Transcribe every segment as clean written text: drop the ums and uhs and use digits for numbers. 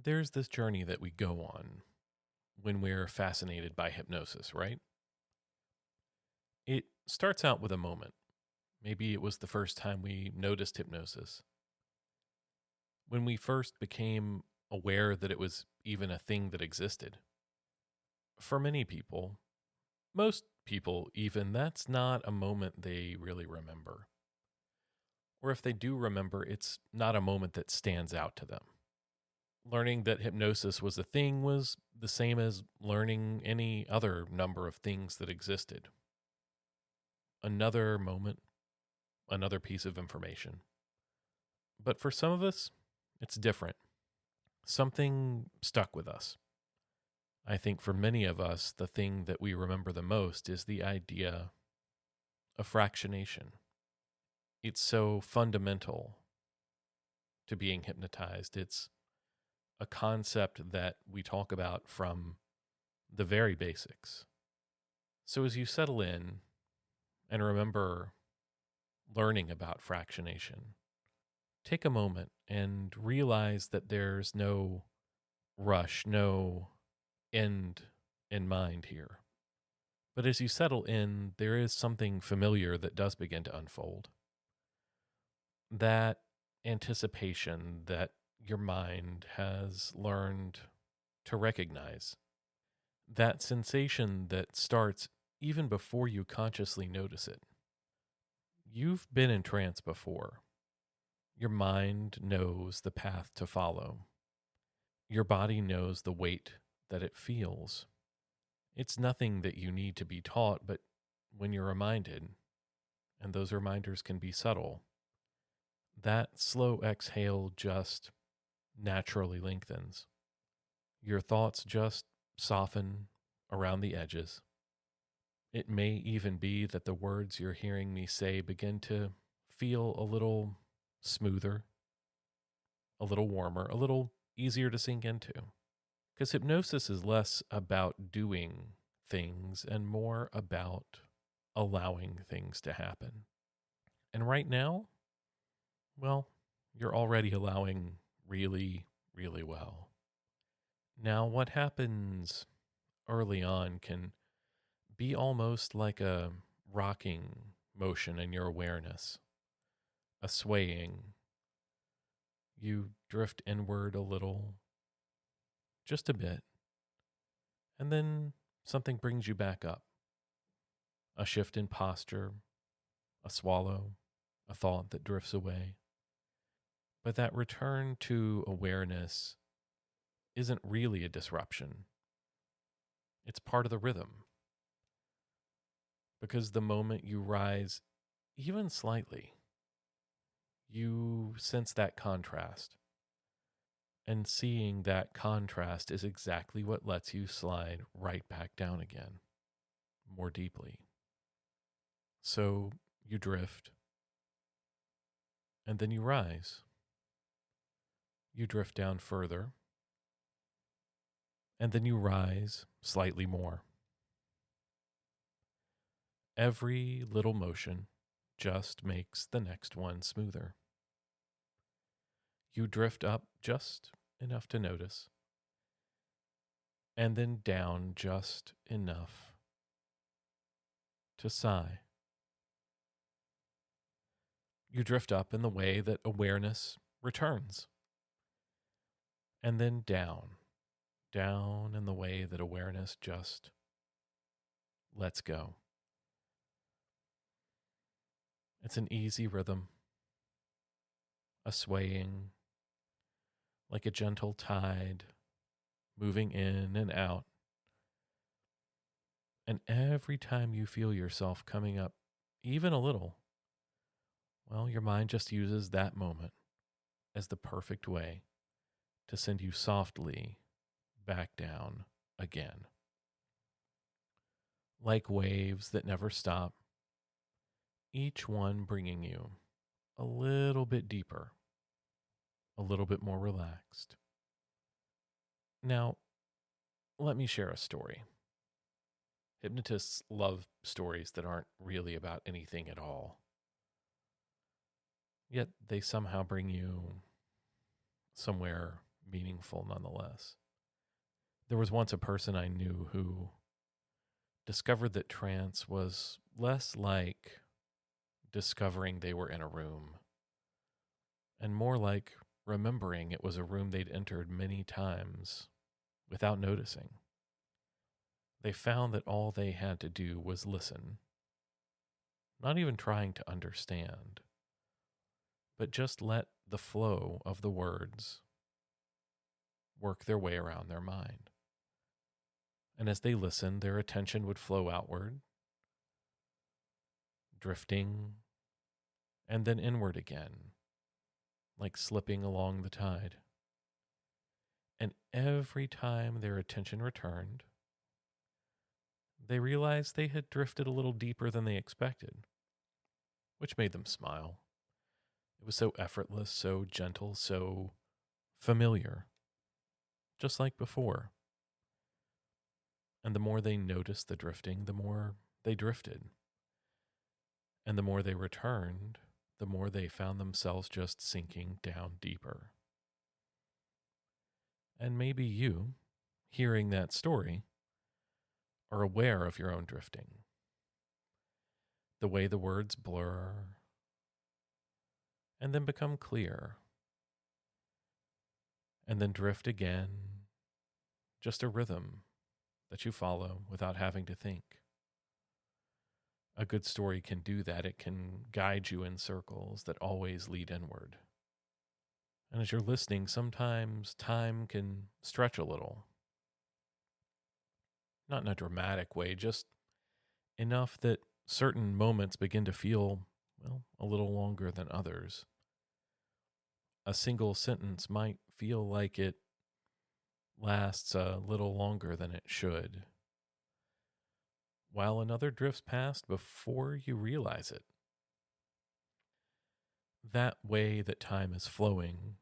There's this journey that we go on when we're fascinated by hypnosis, right? It starts out with a moment. Maybe it was the first time we noticed hypnosis. When we first became aware that it was even a thing that existed. For many people, most people even, that's not a moment they really remember. Or if they do remember, it's not a moment that stands out to them. Learning that hypnosis was a thing was the same as learning any other number of things that existed. Another moment, another piece of information. But for some of us, it's different. Something stuck with us. I think for many of us, the thing that we remember the most is the idea of fractionation. It's so fundamental to being hypnotized. It's a concept that we talk about from the very basics. So as you settle in and remember learning about fractionation, take a moment and realize that there's no rush, no end in mind here. But as you settle in, there is something familiar that does begin to unfold. That anticipation that your mind has learned to recognize. That sensation that starts even before you consciously notice it. You've been in trance before. Your mind knows the path to follow. Your body knows the weight that it feels. It's nothing that you need to be taught, but when you're reminded, and those reminders can be subtle, that slow exhale just naturally lengthens. Your thoughts just soften around the edges. It may even be that the words you're hearing me say begin to feel a little smoother, a little warmer, a little easier to sink into. Because hypnosis is less about doing things and more about allowing things to happen. And right now, well, you're already allowing really, really well. Now, what happens early on can be almost like a rocking motion in your awareness, a swaying. You drift inward a little, just a bit, and then something brings you back up. A shift in posture, a swallow, a thought that drifts away. But that return to awareness isn't really a disruption. It's part of the rhythm. Because the moment you rise, even slightly, you sense that contrast. And seeing that contrast is exactly what lets you slide right back down again, more deeply. So you drift, and then you rise. You drift down further, and then you rise slightly more. Every little motion just makes the next one smoother. You drift up just enough to notice, and then down just enough to sigh. You drift up in the way that awareness returns, and then down in the way that awareness just lets go. It's an easy rhythm, a swaying, like a gentle tide, moving in and out. And every time you feel yourself coming up even a little, well, your mind just uses that moment as the perfect way to send you softly back down again. Like waves that never stop, each one bringing you a little bit deeper, a little bit more relaxed. Now, let me share a story. Hypnotists love stories that aren't really about anything at all. Yet they somehow bring you somewhere meaningful nonetheless. There was once a person I knew who discovered that trance was less like discovering they were in a room and more like remembering it was a room they'd entered many times without noticing. They found that all they had to do was listen, not even trying to understand, but just let the flow of the words work their way around their mind. And as they listened, their attention would flow outward, drifting, and then inward again, like slipping along the tide. And every time their attention returned, they realized they had drifted a little deeper than they expected, which made them smile. It was so effortless, so gentle, so familiar, just like before. And the more they noticed the drifting, the more they drifted. And the more they returned, the more they found themselves just sinking down deeper. And maybe you, hearing that story, are aware of your own drifting. The way the words blur and then become clear and then drift again, just a rhythm that you follow without having to think. A good story can do that. It can guide you in circles that always lead inward. And as you're listening, sometimes time can stretch a little. Not in a dramatic way, just enough that certain moments begin to feel, well, a little longer than others. A single sentence might feel like it lasts a little longer than it should, while another drifts past before you realize it. That way that time is flowing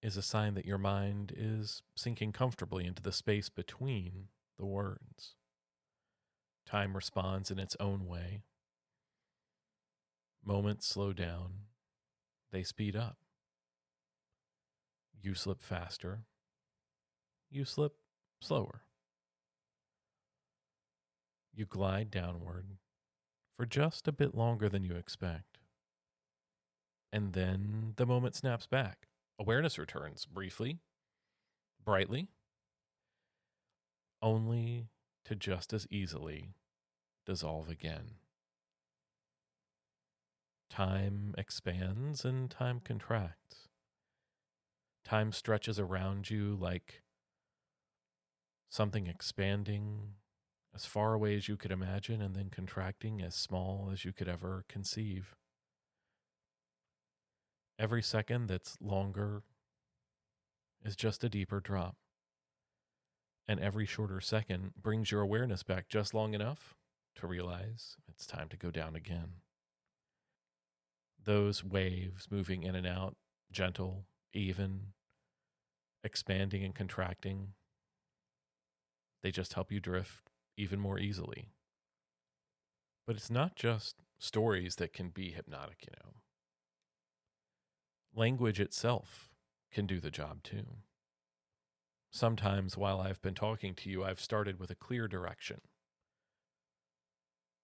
is a sign that your mind is sinking comfortably into the space between the words. Time responds in its own way. Moments slow down, they speed up. You slip faster, you slip slower. You glide downward for just a bit longer than you expect. And then the moment snaps back. Awareness returns briefly, brightly, only to just as easily dissolve again. Time expands and time contracts. Time stretches around you like something expanding as far away as you could imagine and then contracting as small as you could ever conceive. Every second that's longer is just a deeper drop. And every shorter second brings your awareness back just long enough to realize it's time to go down again. Those waves moving in and out, gentle, even, expanding and contracting, they just help you drift even more easily. But it's not just stories that can be hypnotic, Language itself can do the job too. Sometimes while I've been talking to you, I've started with a clear direction.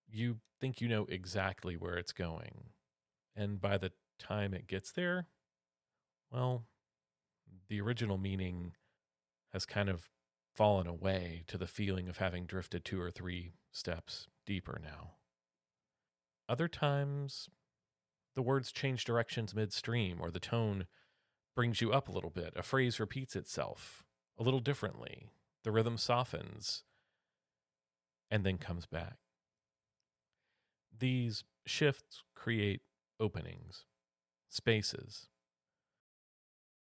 You think you know exactly where it's going. And by the time it gets there, well, the original meaning has kind of fallen away to the feeling of having drifted 2 or 3 steps deeper now. Other times, the words change directions midstream, or the tone brings you up a little bit. A phrase repeats itself a little differently. The rhythm softens and then comes back. These shifts create openings, spaces,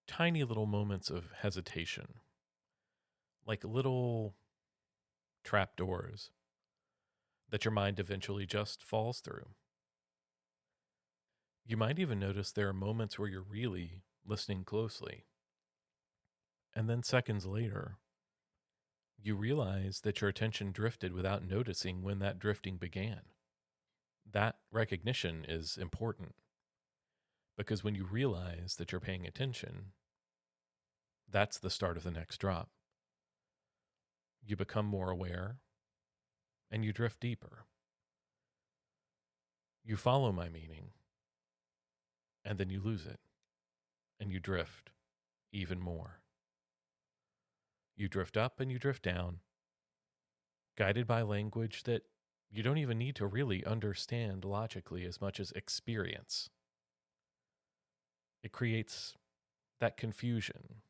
tiny little moments of hesitation, like little trapdoors that your mind eventually just falls through. You might even notice there are moments where you're really listening closely. And then seconds later, you realize that your attention drifted without noticing when that drifting began. That recognition is important because when you realize that you're paying attention, That's the start of the next drop. You become more aware, and you drift deeper. You follow my meaning, and then you lose it, and you drift even more. You drift up and you drift down, guided by language that you don't even need to really understand logically as much as experience. It creates that confusion.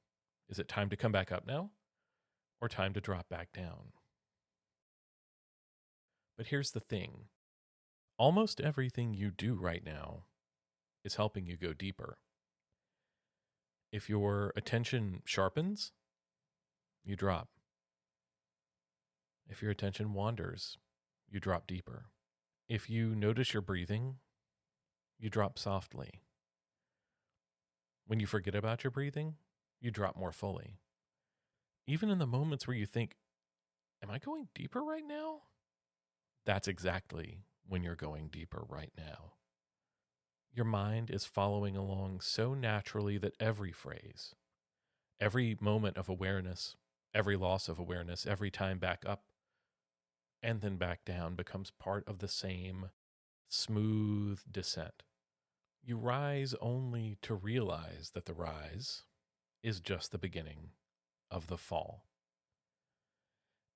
Is it time to come back up now, or time to drop back down? But here's the thing. Almost everything you do right now is helping you go deeper. If your attention sharpens, you drop. If your attention wanders, you drop deeper. If you notice your breathing, you drop softly. When you forget about your breathing, you drop more fully. Even in the moments where you think, am I going deeper right now? That's exactly when you're going deeper right now. Your mind is following along so naturally that every phrase, every moment of awareness, every loss of awareness, every time back up and then back down becomes part of the same smooth descent. You rise only to realize that the rise is just the beginning of the fall.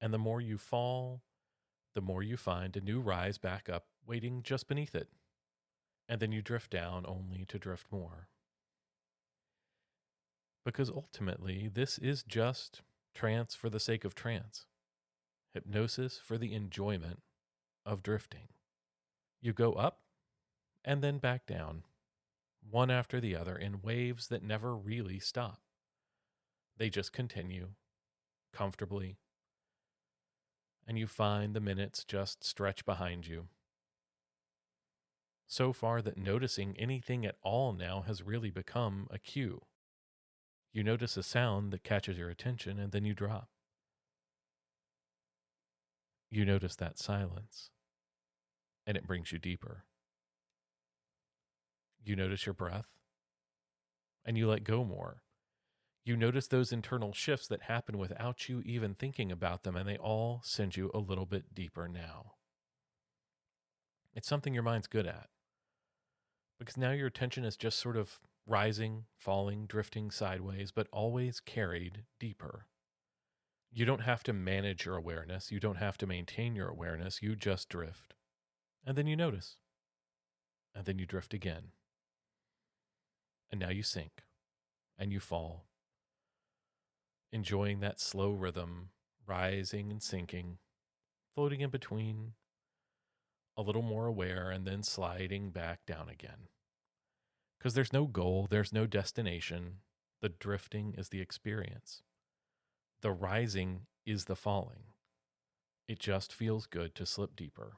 And the more you fall, the more you find a new rise back up waiting just beneath it. And then you drift down only to drift more. Because ultimately, this is just trance for the sake of trance. Hypnosis for the enjoyment of drifting. You go up and then back down, one after the other, in waves that never really stop. They just continue comfortably, and you find the minutes just stretch behind you. So far that noticing anything at all now has really become a cue. You notice a sound that catches your attention, and then you drop. You notice that silence, and it brings you deeper. You notice your breath, and you let go more. You notice those internal shifts that happen without you even thinking about them, and they all send you a little bit deeper now. It's something your mind's good at, because now your attention is just sort of rising, falling, drifting sideways, but always carried deeper. You don't have to manage your awareness. You don't have to maintain your awareness. You just drift. And then you notice. And then you drift again. And now you sink. And you fall. Enjoying that slow rhythm, rising and sinking, floating in between, a little more aware, and then sliding back down again. Because there's no goal, there's no destination. The drifting is the experience. The rising is the falling. It just feels good to slip deeper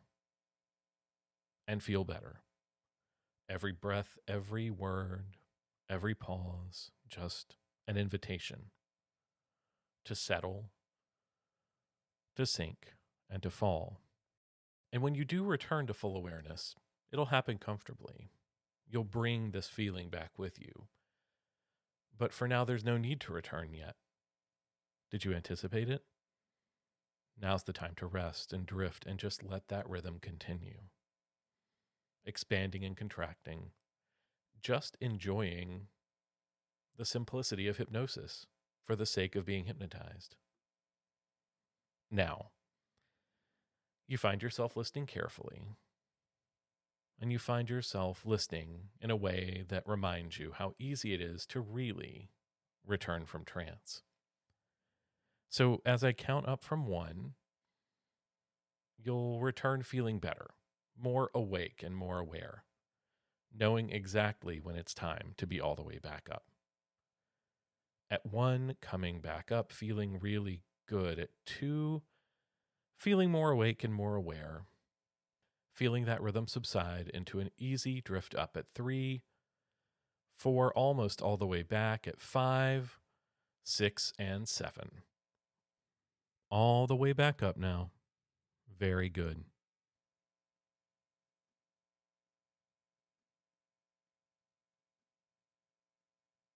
and feel better. Every breath, every word, every pause, just an invitation to settle, to sink, and to fall. And when you do return to full awareness, it'll happen comfortably. You'll bring this feeling back with you. But for now, there's no need to return yet. Did you anticipate it? Now's the time to rest and drift and just let that rhythm continue. Expanding and contracting, just enjoying the simplicity of hypnosis for the sake of being hypnotized. Now, you find yourself listening carefully, and you find yourself listening in a way that reminds you how easy it is to really return from trance. So as I count up from 1, you'll return feeling better, more awake and more aware, knowing exactly when it's time to be all the way back up. At 1, coming back up, feeling really good. At 2, feeling more awake and more aware, feeling that rhythm subside into an easy drift up. At 3, 4, almost all the way back. At 5, 6, and 7. All the way back up now. Very good.